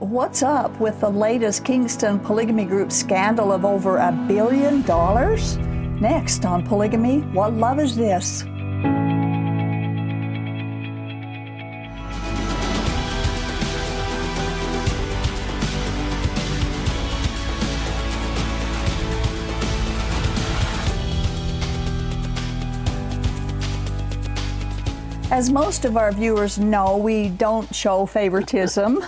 What's up with the latest Kingston Polygamy Group scandal of over $1 billion? Next on Polygamy, what love is this? As most of our viewers know, we don't show favoritism.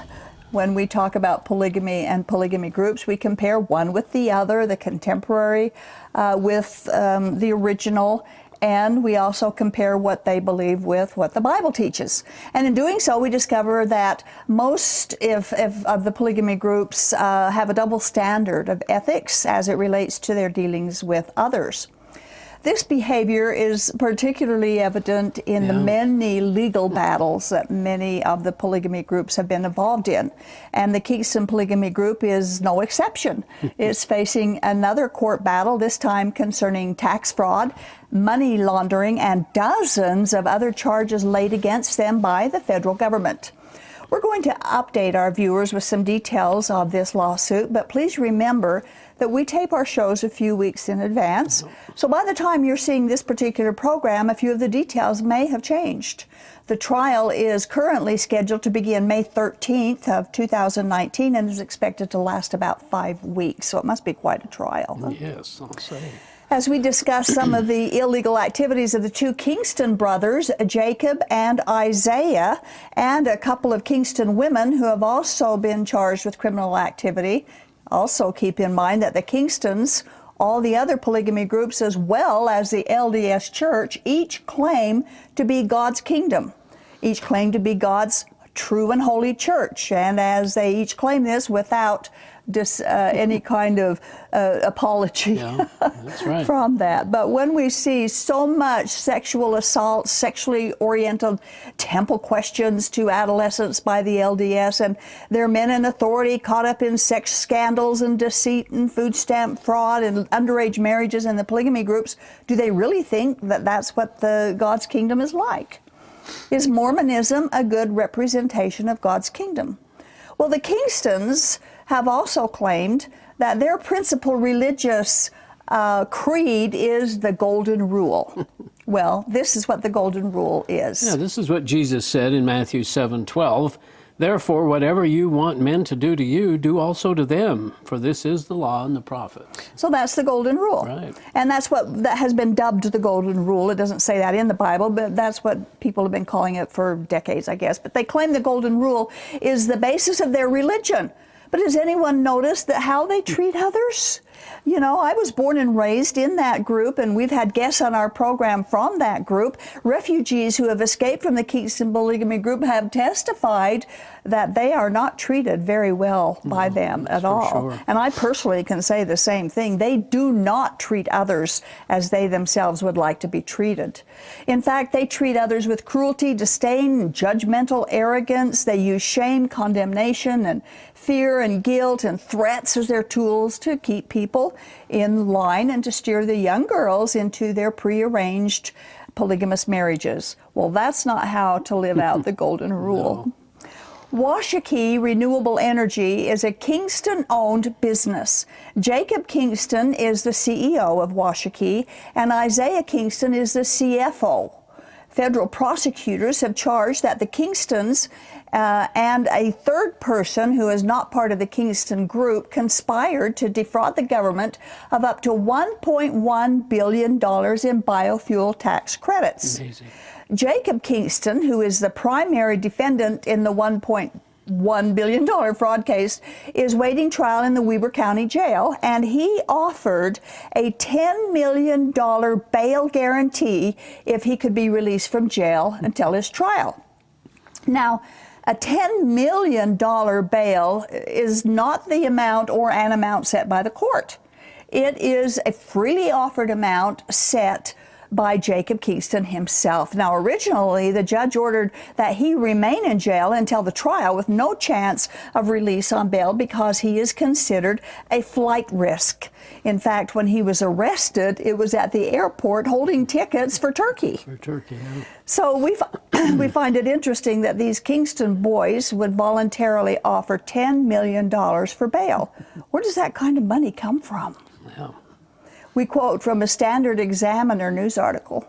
When we talk about polygamy and polygamy groups, we compare one with the other, the contemporary with the original, and we also compare what they believe with what the Bible teaches. And in doing so, we discover that most of the polygamy groups have a double standard of ethics as it relates to their dealings with others. This behavior is particularly evident in the many legal battles that many of the polygamy groups have been involved in. And the Kingston Polygamy Group is no exception. It's facing another court battle, this time concerning tax fraud, money laundering, and dozens of other charges laid against them by the federal government. We're going to update our viewers with some details of this lawsuit, but please remember that we tape our shows a few weeks in advance. So by the time you're seeing this particular program, a few of the details may have changed. The trial is currently scheduled to begin May 13th of 2019 and is expected to last about 5 weeks. So it must be quite a trial. Yes, I'll say. As we discuss some of the illegal activities of the two Kingston brothers, Jacob and Isaiah, and a couple of Kingston women who have also been charged with criminal activity. Also keep in mind that the Kingstons, all the other polygamy groups, as well as the LDS Church, each claim to be God's kingdom. Each claim to be God's true and holy church. And as they each claim this without any kind of apology that's right. from that. But when we see so much sexual assault, sexually oriented temple questions to adolescents by the LDS, and their men in authority caught up in sex scandals and deceit and food stamp fraud and underage marriages in the polygamy groups, do they really think that that's what the God's kingdom is like? Is Mormonism a good representation of God's kingdom? Well, the Kingstons have also claimed that their principal religious creed is the Golden Rule. Well, this is what the Golden Rule is. Yeah, this is what Jesus said in Matthew 7:12. Therefore, whatever you want men to do to you, do also to them, for this is the law and the prophets. So that's the Golden Rule. Right. And that's what that has been dubbed the Golden Rule. It doesn't say that in the Bible, but that's what people have been calling it for decades, I guess. But they claim the Golden Rule is the basis of their religion. But has anyone noticed that how they treat others? You know, I was born and raised in that group, and we've had guests on our program from that group. Refugees who have escaped from the Kingston Polygamy Group have testified that they are not treated very well by them at all. Sure. And I personally can say the same thing. They do not treat others as they themselves would like to be treated. In fact, they treat others with cruelty, disdain, judgmental arrogance. They use shame, condemnation, and fear and guilt and threats as their tools to keep people in line and to steer the young girls into their prearranged polygamous marriages. Well, that's not how to live out the Golden Rule. No. Washakie Renewable Energy is a Kingston-owned business. Jacob Kingston is the CEO of Washakie, and Isaiah Kingston is the CFO. Federal prosecutors have charged that the Kingstons and a third person who is not part of the Kingston group conspired to defraud the government of up to $1.1 billion in biofuel tax credits. Amazing. Jacob Kingston, who is the primary defendant in the $1.1 billion fraud case, is waiting trial in the Weber County Jail, and he offered a $10 million bail guarantee if he could be released from jail until his trial. Now, a $10 million bail is not the amount or an amount set by the court. It is a freely offered amount set by Jacob Kingston himself. Now, originally, the judge ordered that he remain in jail until the trial with no chance of release on bail because he is considered a flight risk. In fact, when he was arrested, it was at the airport holding tickets for Turkey. Yeah. So we find it interesting that these Kingston boys would voluntarily offer $10 million for bail. Where does that kind of money come from? Yeah. We quote from a Standard Examiner news article.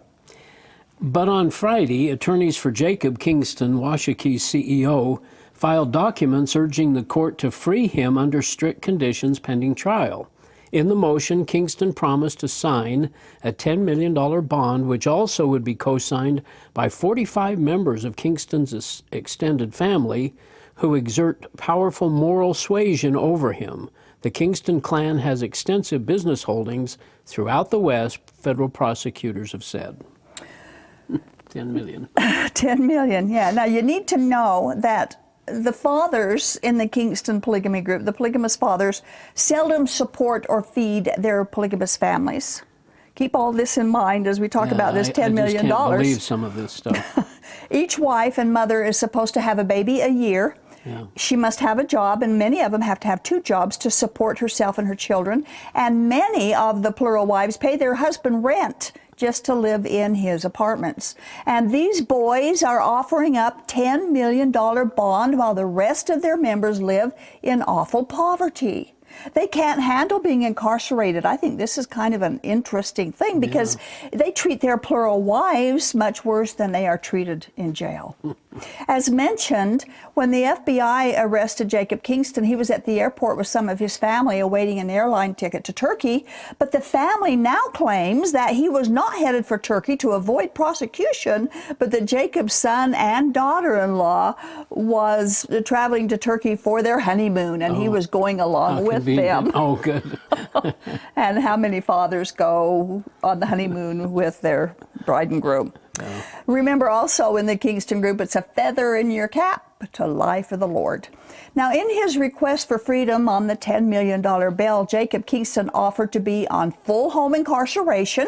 But on Friday, attorneys for Jacob Kingston Washakie's CEO filed documents urging the court to free him under strict conditions pending trial. In the motion, Kingston promised to sign a $10 million bond, which also would be co-signed by 45 members of Kingston's extended family who exert powerful moral suasion over him. The Kingston clan has extensive business holdings throughout the West, federal prosecutors have said. 10 million. 10 million, yeah. Now, you need to know that the fathers in the Kingston polygamy group, the polygamous fathers, seldom support or feed their polygamous families. Keep all this in mind as we talk about this $10 million. I just can't believe some of this stuff. Each wife and mother is supposed to have a baby a year. Yeah. She must have a job, and many of them have to have 2 jobs to support herself and her children. And many of the plural wives pay their husband rent just to live in his apartments. And these boys are offering up $10 million bond while the rest of their members live in awful poverty. They can't handle being incarcerated. I think this is kind of an interesting thing because they treat their plural wives much worse than they are treated in jail. As mentioned, when the FBI arrested Jacob Kingston, he was at the airport with some of his family awaiting an airline ticket to Turkey, but the family now claims that he was not headed for Turkey to avoid prosecution, but that Jacob's son and daughter-in-law was traveling to Turkey for their honeymoon, and he was going along with them. Oh, good. And how many fathers go on the honeymoon with their bride and groom? Yeah. Remember also in the Kingston group, it's a feather in your cap to lie for the Lord. Now, in his request for freedom on the $10 million bail, Jacob Kingston offered to be on full home incarceration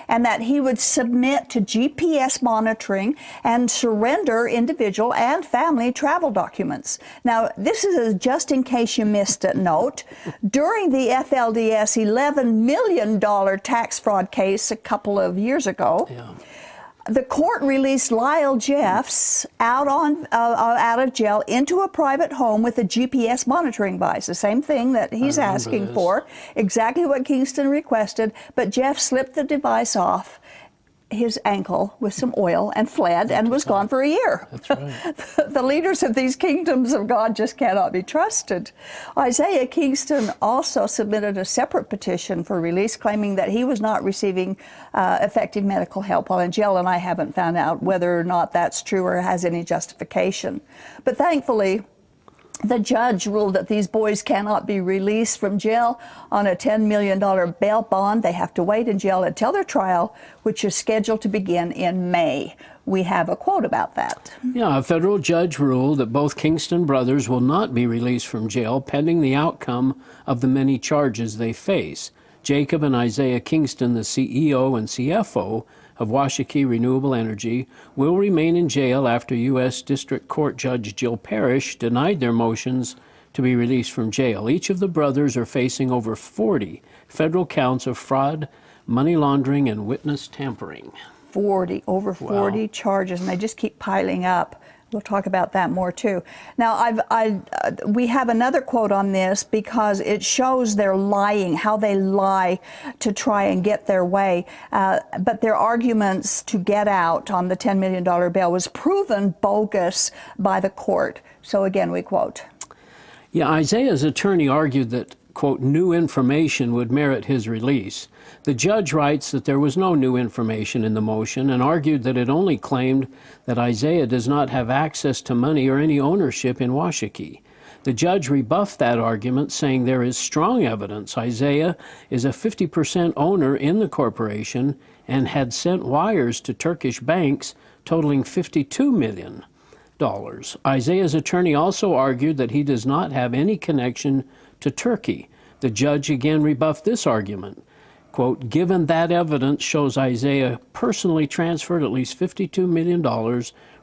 and that he would submit to GPS monitoring and surrender individual and family travel documents. Now, this is just in case you missed it note. During the FLDS $11 million tax fraud case a couple of years ago, the court released Lyle Jeffs out of jail into a private home with a GPS monitoring device, the same thing that he's asking for, exactly what Kingston requested, but Jeff slipped the device off his ankle with some oil and fled and was gone for a year. That's right. The leaders of these kingdoms of God just cannot be trusted. Isaiah Kingston also submitted a separate petition for release, claiming that he was not receiving effective medical help while in jail, and I haven't found out whether or not that's true or has any justification. But thankfully, the judge ruled that these boys cannot be released from jail on a $10 million bail bond. They have to wait in jail until their trial, which is scheduled to begin in May. We have a quote about that. Yeah, a federal judge ruled that both Kingston brothers will not be released from jail pending the outcome of the many charges they face. Jacob and Isaiah Kingston, the CEO and CFO of Washakie Renewable Energy, will remain in jail after U.S. District Court Judge Jill Parrish denied their motions to be released from jail. Each of the brothers are facing over 40 federal counts of fraud, money laundering, and witness tampering. Over 40 charges, and they just keep piling up. We'll talk about that more too. Now, we have another quote on this because it shows their lying, how they lie to try and get their way. But their arguments to get out on the $10 million bail was proven bogus by the court. So again, we quote. Yeah, Isaiah's attorney argued that, quote, new information would merit his release. The judge writes that there was no new information in the motion and argued that it only claimed that Isaiah does not have access to money or any ownership in Washakie. The judge rebuffed that argument, saying there is strong evidence Isaiah is a 50% owner in the corporation and had sent wires to Turkish banks totaling $52 million. Isaiah's attorney also argued that he does not have any connection to Turkey. The judge again rebuffed this argument. quote, given that evidence shows Isaiah personally transferred at least $52 million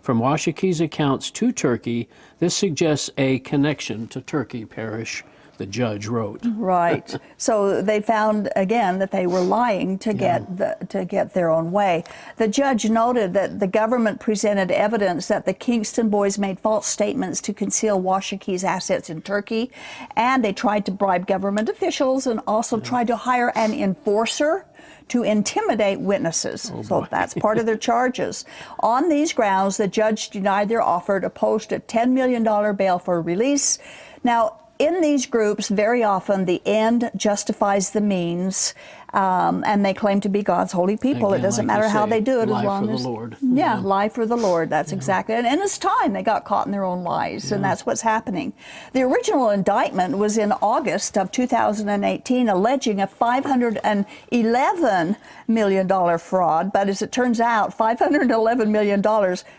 from Washakie's accounts to Turkey, this suggests a connection to Turkey parish, the judge wrote. Right. So they found again that they were lying to get their own way. The judge noted that the government presented evidence that the Kingston boys made false statements to conceal Washakie's assets in Turkey, and they tried to bribe government officials and also tried to hire an enforcer to intimidate witnesses. So that's part of their charges. On these grounds, the judge denied their offer to post a $10 million bail for release. Now, in these groups, very often the end justifies the means, and they claim to be God's holy people. Again, it doesn't like matter you how say, they do it, lie as long for as the Lord. lie for the Lord. That's exactly it. And it's time they got caught in their own lies, and that's what's happening. The original indictment was in August of 2018, alleging a $511 million fraud. But as it turns out, $511 million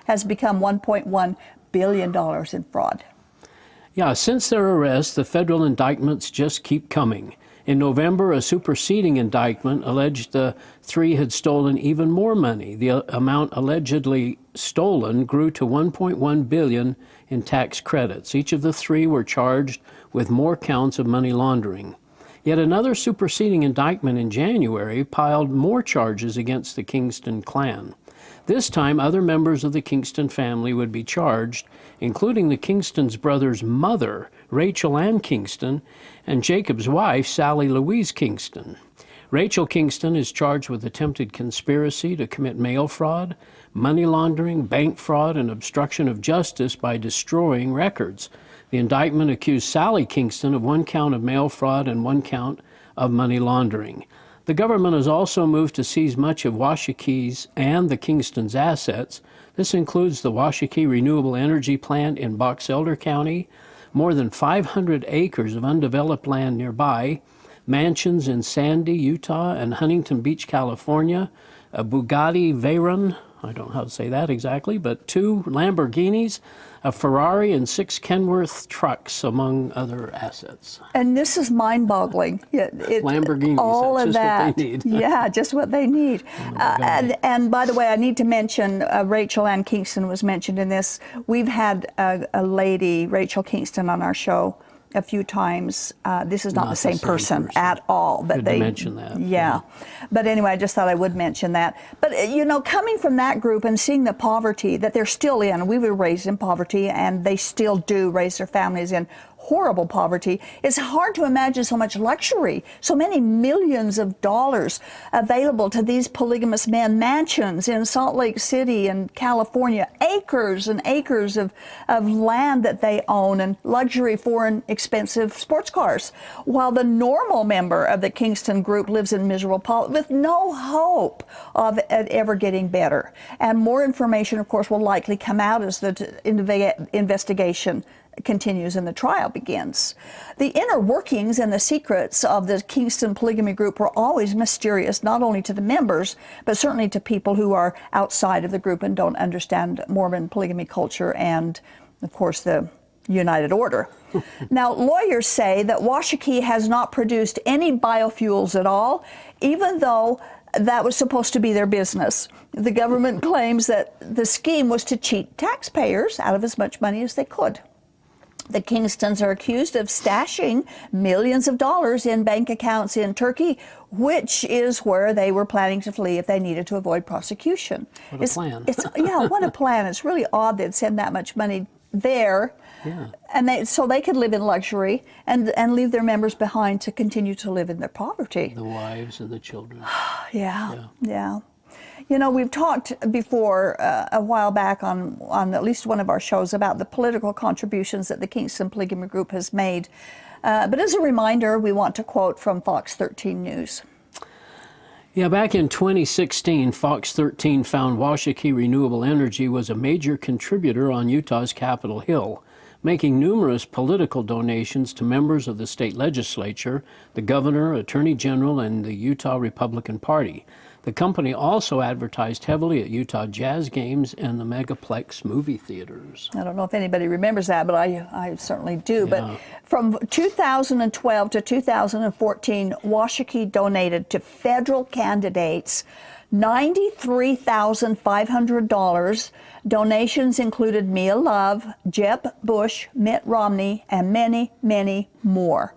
has become $1.1 billion in fraud. Yeah, since their arrest, the federal indictments just keep coming. In November, a superseding indictment alleged the three had stolen even more money. The amount allegedly stolen grew to $1.1 billion in tax credits. Each of the three were charged with more counts of money laundering. Yet another superseding indictment in January piled more charges against the Kingston clan. This time, other members of the Kingston family would be charged, including the Kingston's brother's mother, Rachel Ann Kingston, and Jacob's wife, Sally Louise Kingston. Rachel Kingston is charged with attempted conspiracy to commit mail fraud, money laundering, bank fraud, and obstruction of justice by destroying records. The indictment accused Sally Kingston of one count of mail fraud and one count of money laundering. The government has also moved to seize much of Washakie's and the Kingston's assets. This includes the Washakie Renewable Energy Plant in Box Elder County, more than 500 acres of undeveloped land nearby, mansions in Sandy, Utah, and Huntington Beach, California, a Bugatti Veyron, I don't know how to say that exactly, but 2 Lamborghinis, a Ferrari, and 6 Kenworth trucks, among other assets. And this is mind-boggling. Lamborghinis, all that's of just that. what they need. Yeah, just what they need. And by the way, I need to mention Rachel Ann Kingston was mentioned in this. We've had a lady, Rachel Kingston, on our show a few times. This is not the same person at all. But Good to mention that. Yeah. But anyway, I just thought I would mention that. But, you know, coming from that group and seeing the poverty that they're still in, we were raised in poverty, and they still do raise their families in horrible poverty. It's hard to imagine so much luxury, so many millions of dollars available to these polygamous men, mansions in Salt Lake City and California, acres and acres of land that they own, and luxury foreign expensive sports cars, while the normal member of the Kingston group lives in miserable poverty with no hope of it ever getting better. And more information, of course, will likely come out as the investigation continues and the trial begins. The inner workings and the secrets of the Kingston polygamy group were always mysterious, not only to the members, but certainly to people who are outside of the group and don't understand Mormon polygamy culture and, of course, the United Order. Now, lawyers say that Washakie has not produced any biofuels at all, even though that was supposed to be their business. The government claims that the scheme was to cheat taxpayers out of as much money as they could. The Kingstons are accused of stashing millions of dollars in bank accounts in Turkey, which is where they were planning to flee if they needed to avoid prosecution. What a plan. Yeah, what a plan. It's really odd they'd send that much money there, and so they could live in luxury and leave their members behind to continue to live in their poverty. The wives and the children. Yeah. You know, we've talked before a while back on at least one of our shows about the political contributions that the Kingston Polygamy Group has made. But as a reminder, we want to quote from Fox 13 News. Yeah, back in 2016, Fox 13 found Washakie Renewable Energy was a major contributor on Utah's Capitol Hill, making numerous political donations to members of the state legislature, the governor, attorney general, and the Utah Republican Party. The company also advertised heavily at Utah Jazz games and the Megaplex movie theaters. I don't know if anybody remembers that, but I certainly do. Yeah. But From 2012 to 2014, Washakie donated to federal candidates $93,500. Donations included Mia Love, Jeb Bush, Mitt Romney, and many, many more.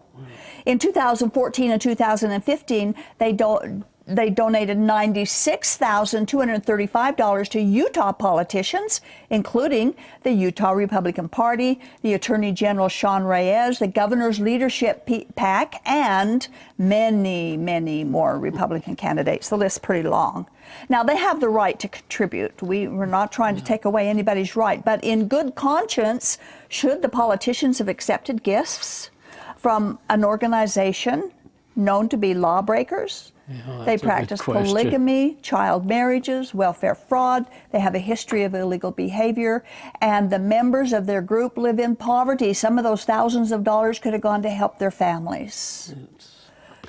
In 2014 and 2015, they donated $96,235 to Utah politicians, including the Utah Republican Party, the Attorney General Sean Reyes, the Governor's Leadership PAC, and many, many more Republican candidates. The list's pretty long. Now, they have the right to contribute. We're not trying to take away anybody's right, but in good conscience, should the politicians have accepted gifts from an organization known to be lawbreakers? Yeah, they practice polygamy, child marriages, welfare fraud. They have a history of illegal behavior, and the members of their group live in poverty. Some of those thousands of dollars could have gone to help their families.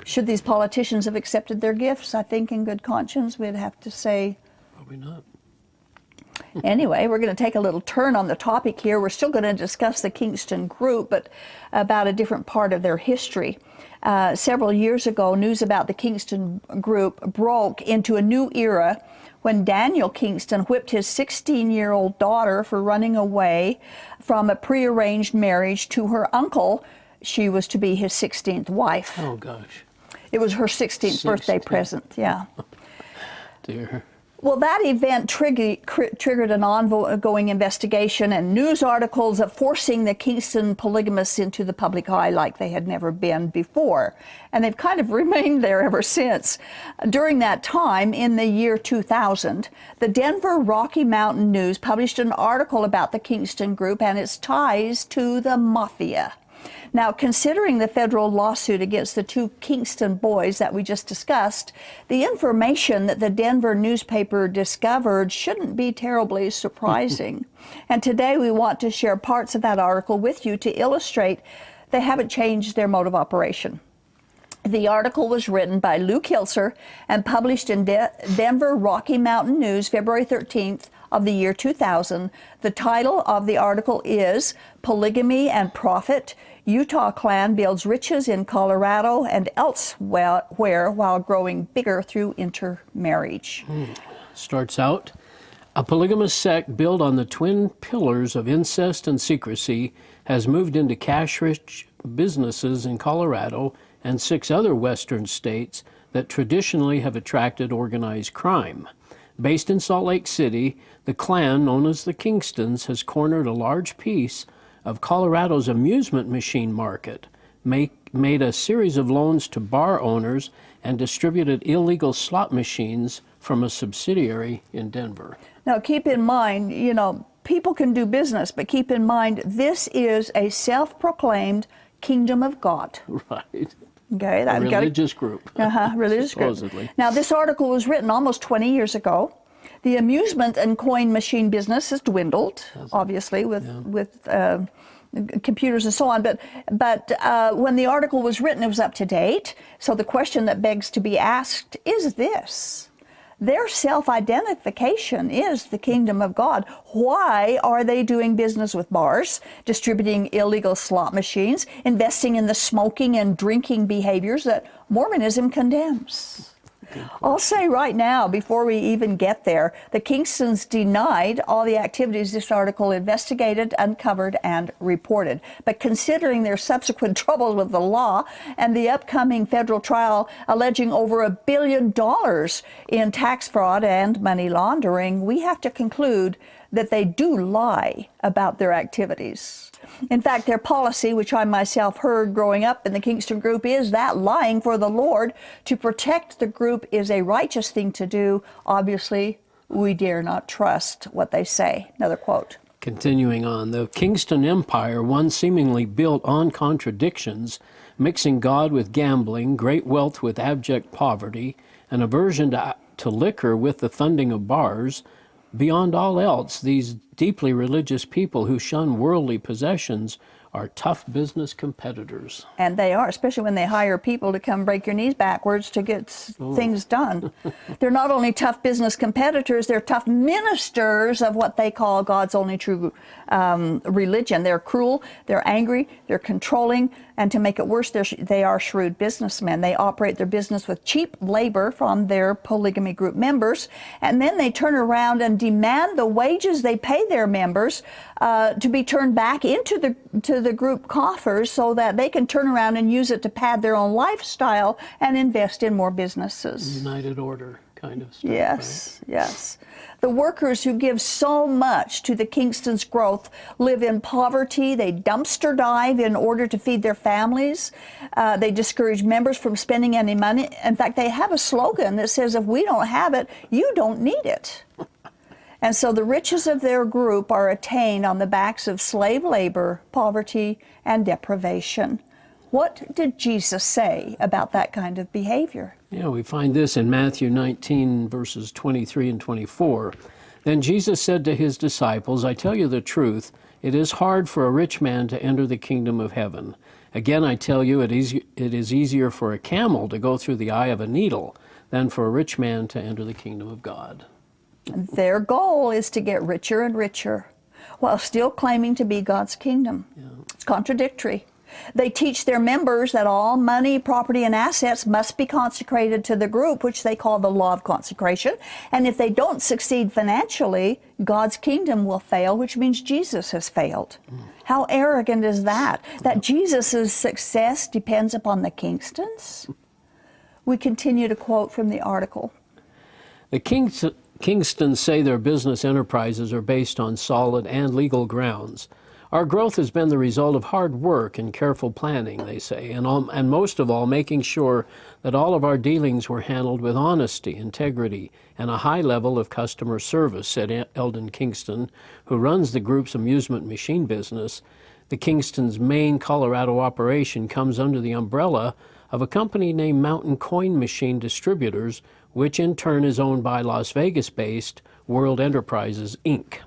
Should these politicians have accepted their gifts? I think in good conscience we'd have to say probably not. Anyway, we're going to take a little turn on the topic here. We're still going to discuss the Kingston group, but about a different part of their history. Several years ago, news about the Kingston group broke into a new era when Daniel Kingston whipped his 16-year-old daughter for running away from a prearranged marriage to her uncle. She was to be his 16th wife. Oh, gosh. It was her 16th birthday present, yeah. Dear. Well, that event triggered an ongoing investigation and news articles of forcing the Kingston polygamists into the public eye like they had never been before. And they've kind of remained there ever since. During that time, in the year 2000, the Denver Rocky Mountain News published an article about the Kingston group and its ties to the Mafia. Now, considering the federal lawsuit against the two Kingston boys that we just discussed, the information that the Denver newspaper discovered shouldn't be terribly surprising. And today we want to share parts of that article with you to illustrate they haven't changed their mode of operation. The article was written by Lou Kilser and published in Denver Rocky Mountain News, February 13th of the year 2000. The title of the article is Polygamy and Profit. Utah clan builds riches in Colorado and elsewhere while growing bigger through intermarriage. Starts out, a polygamous sect built on the twin pillars of incest and secrecy has moved into cash-rich businesses in Colorado and 6 other western states that traditionally have attracted organized crime. Based in Salt Lake City, the clan, known as the Kingstons, has cornered a large piece of Colorado's amusement machine market, made a series of loans to bar owners, and distributed illegal slot machines from a subsidiary in Denver. Now, keep in mind, people can do business, but keep in mind, this is a self-proclaimed kingdom of God. Right. Okay, a religious group. Religious supposedly. Group. Now, this article was written almost 20 years ago. The amusement and coin machine business has dwindled, obviously, with computers and so on. But when the article was written, it was up to date. So the question that begs to be asked is this. Their self-identification is the kingdom of God. Why are they doing business with bars, distributing illegal slot machines, investing in the smoking and drinking behaviors that Mormonism condemns? I'll say right now, before we even get there, the Kingstons denied all the activities this article investigated, uncovered, and reported. But considering their subsequent troubles with the law and the upcoming federal trial alleging over $1 billion in tax fraud and money laundering, we have to conclude that they do lie about their activities. In fact, their policy, which I myself heard growing up in the Kingston group, is that lying for the Lord to protect the group is a righteous thing to do. Obviously, we dare not trust what they say. Another quote. Continuing on, the Kingston Empire, one seemingly built on contradictions, mixing God with gambling, great wealth with abject poverty, an aversion to liquor with the funding of bars. Beyond all else, these deeply religious people who shun worldly possessions are tough business competitors. And they are, especially when they hire people to come break your knees backwards to get things done. They're not only tough business competitors, they're tough ministers of what they call God's only true religion. They're cruel, they're angry, they're controlling, and to make it worse, they are shrewd businessmen. They operate their business with cheap labor from their polygamy group members, and then they turn around and demand the wages they pay their members to be turned back into the group coffers so that they can turn around and use it to pad their own lifestyle and invest in more businesses. United order kind of stuff. Yes, right? Yes. The workers who give so much to the Kingston's growth live in poverty. They dumpster dive in order to feed their families. They discourage members from spending any money. In fact, they have a slogan that says, if we don't have it, you don't need it. And so the riches of their group are attained on the backs of slave labor, poverty, and deprivation. What did Jesus say about that kind of behavior? Yeah, we find this in Matthew 19, verses 23 and 24. Then Jesus said to his disciples, I tell you the truth, it is hard for a rich man to enter the kingdom of heaven. Again, I tell you, it is easier for a camel to go through the eye of a needle than for a rich man to enter the kingdom of God. Their goal is to get richer and richer while still claiming to be God's kingdom. Yeah. It's contradictory. They teach their members that all money, property, and assets must be consecrated to the group, which they call the law of consecration. And if they don't succeed financially, God's kingdom will fail, which means Jesus has failed. How arrogant is that? That Jesus' success depends upon the Kingstons? We continue to quote from the article. The Kingstons say their business enterprises are based on solid and legal grounds. Our growth has been the result of hard work and careful planning, they say, and most of all, making sure that all of our dealings were handled with honesty, integrity, and a high level of customer service, said Eldon Kingston, who runs the group's amusement machine business. The Kingston's main Colorado operation comes under the umbrella of a company named Mountain Coin Machine Distributors, which in turn is owned by Las Vegas-based World Enterprises, Inc.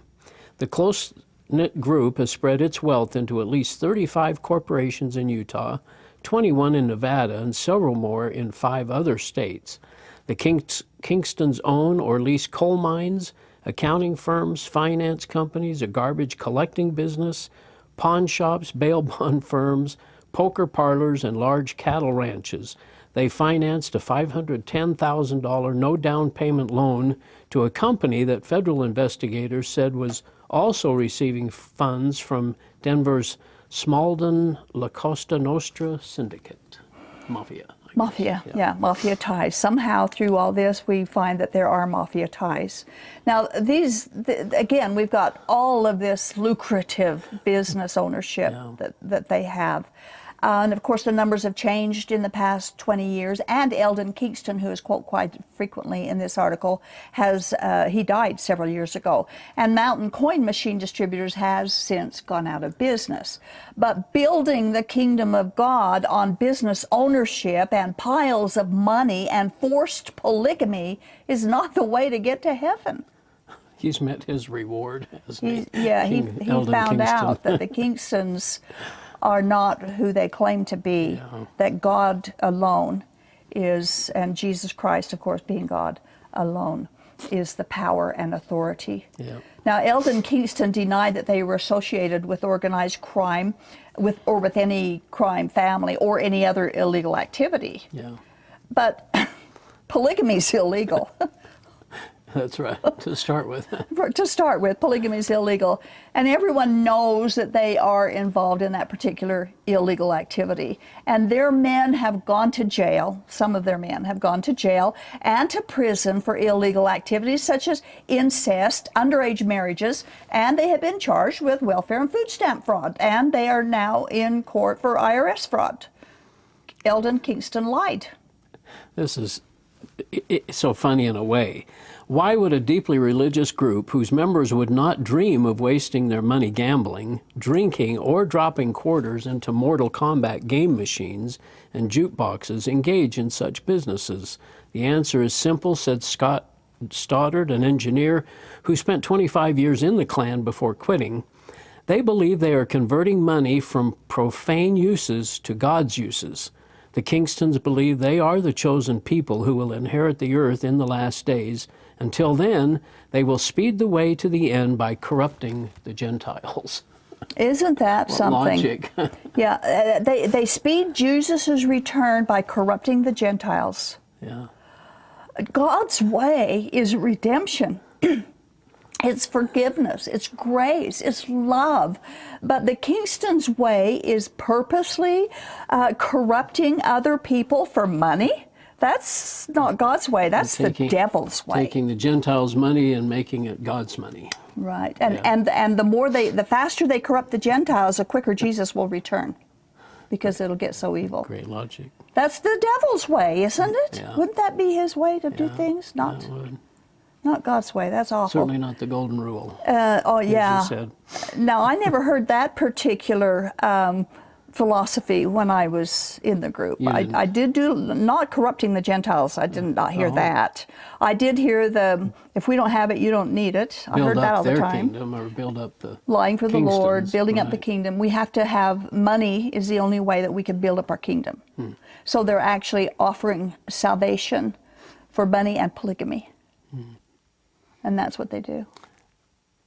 The close-knit group has spread its wealth into at least 35 corporations in Utah, 21 in Nevada, and several more in 5 other states. The Kingstons own or lease coal mines, accounting firms, finance companies, a garbage collecting business, pawn shops, bail bond firms, poker parlors, and large cattle ranches. They financed a $510,000 no-down payment loan to a company that federal investigators said was also receiving funds from Denver's Smalden La Costa Nostra syndicate, Mafia. Mafia, yeah, Mafia ties. Somehow through all this, we find that there are Mafia ties. Now, again, we've got all of this lucrative business ownership that they have. And of course, the numbers have changed in the past 20 years. And Eldon Kingston, who is quoted quite frequently in this article, he died several years ago. And Mountain Coin Machine Distributors has since gone out of business. But building the kingdom of God on business ownership and piles of money and forced polygamy is not the way to get to heaven. He's met his reward, hasn't he? Yeah, he found out that the Kingstons are not who they claim to be, that God alone is, and Jesus Christ, of course, being God alone, is the power and authority. Yeah. Now, Eldon Kingston denied that they were associated with organized crime, with any crime family or any other illegal activity. Yeah. But polygamy is illegal. That's right, to start with. To start with, polygamy is illegal. And everyone knows that they are involved in that particular illegal activity. And their men have gone to jail, some of their men have gone to jail and to prison for illegal activities such as incest, underage marriages, and they have been charged with welfare and food stamp fraud. And they are now in court for IRS fraud. Eldon Kingston lied. This is so funny in a way. Why would a deeply religious group whose members would not dream of wasting their money gambling, drinking, or dropping quarters into Mortal Kombat game machines and jukeboxes engage in such businesses? The answer is simple, said Scott Stoddard, an engineer who spent 25 years in the Klan before quitting. They believe they are converting money from profane uses to God's uses. The Kingstons believe they are the chosen people who will inherit the earth in the last days. Until then, they will speed the way to the end by corrupting the Gentiles. Isn't that something? Logic. Yeah, they speed Jesus' return by corrupting the Gentiles. Yeah. God's way is redemption. It's forgiveness, it's grace, it's love. But the Kingstons' way is purposely corrupting other people for money. That's not God's way, that's the devil's way. Taking the Gentiles' money and making it God's money. Right, and the faster they corrupt the Gentiles, the quicker Jesus will return, because it'll get so evil. Great logic. That's the devil's way, isn't it? Yeah. Wouldn't that be his way to do things? Not God's way. That's awful. Certainly not the golden rule. Oh yeah. As you said. No, I never heard that particular philosophy when I was in the group. I did do, not corrupting the Gentiles, I did not hear that. I did hear if we don't have it, you don't need it. I heard that all the time. Build up their kingdom, or build up the lying for the Lord, Kingstons, building up the kingdom. We have to have money is the only way that we can build up our kingdom. So they're actually offering salvation for money and polygamy. And that's what they do.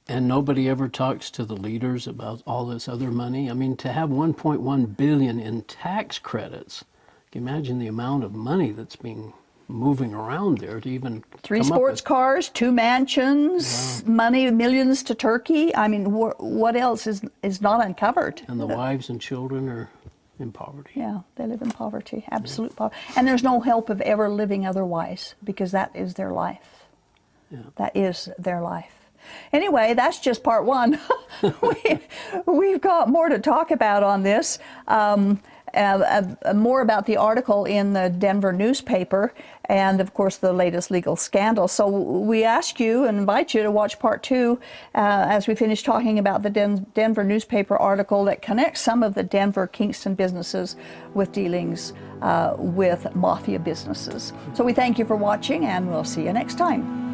And nobody ever talks to the leaders about all this other money. I mean, to have 1.1 billion in tax credits, can you imagine the amount of money that's being moving around there to even 3 sports cars, 2 mansions, money, millions to Turkey. I mean, what else is not uncovered? And the wives and children are in poverty. Yeah, they live in poverty, absolute poverty. And there's no hope of ever living otherwise, because that is their life. Yeah. That is their life. Anyway, that's just part 1. We've got more to talk about on this. More about the article in the Denver newspaper, and of course the latest legal scandal. So we ask you and invite you to watch part 2 as we finish talking about the Denver newspaper article that connects some of the Denver Kingston businesses with dealings with Mafia businesses. So we thank you for watching, and we'll see you next time.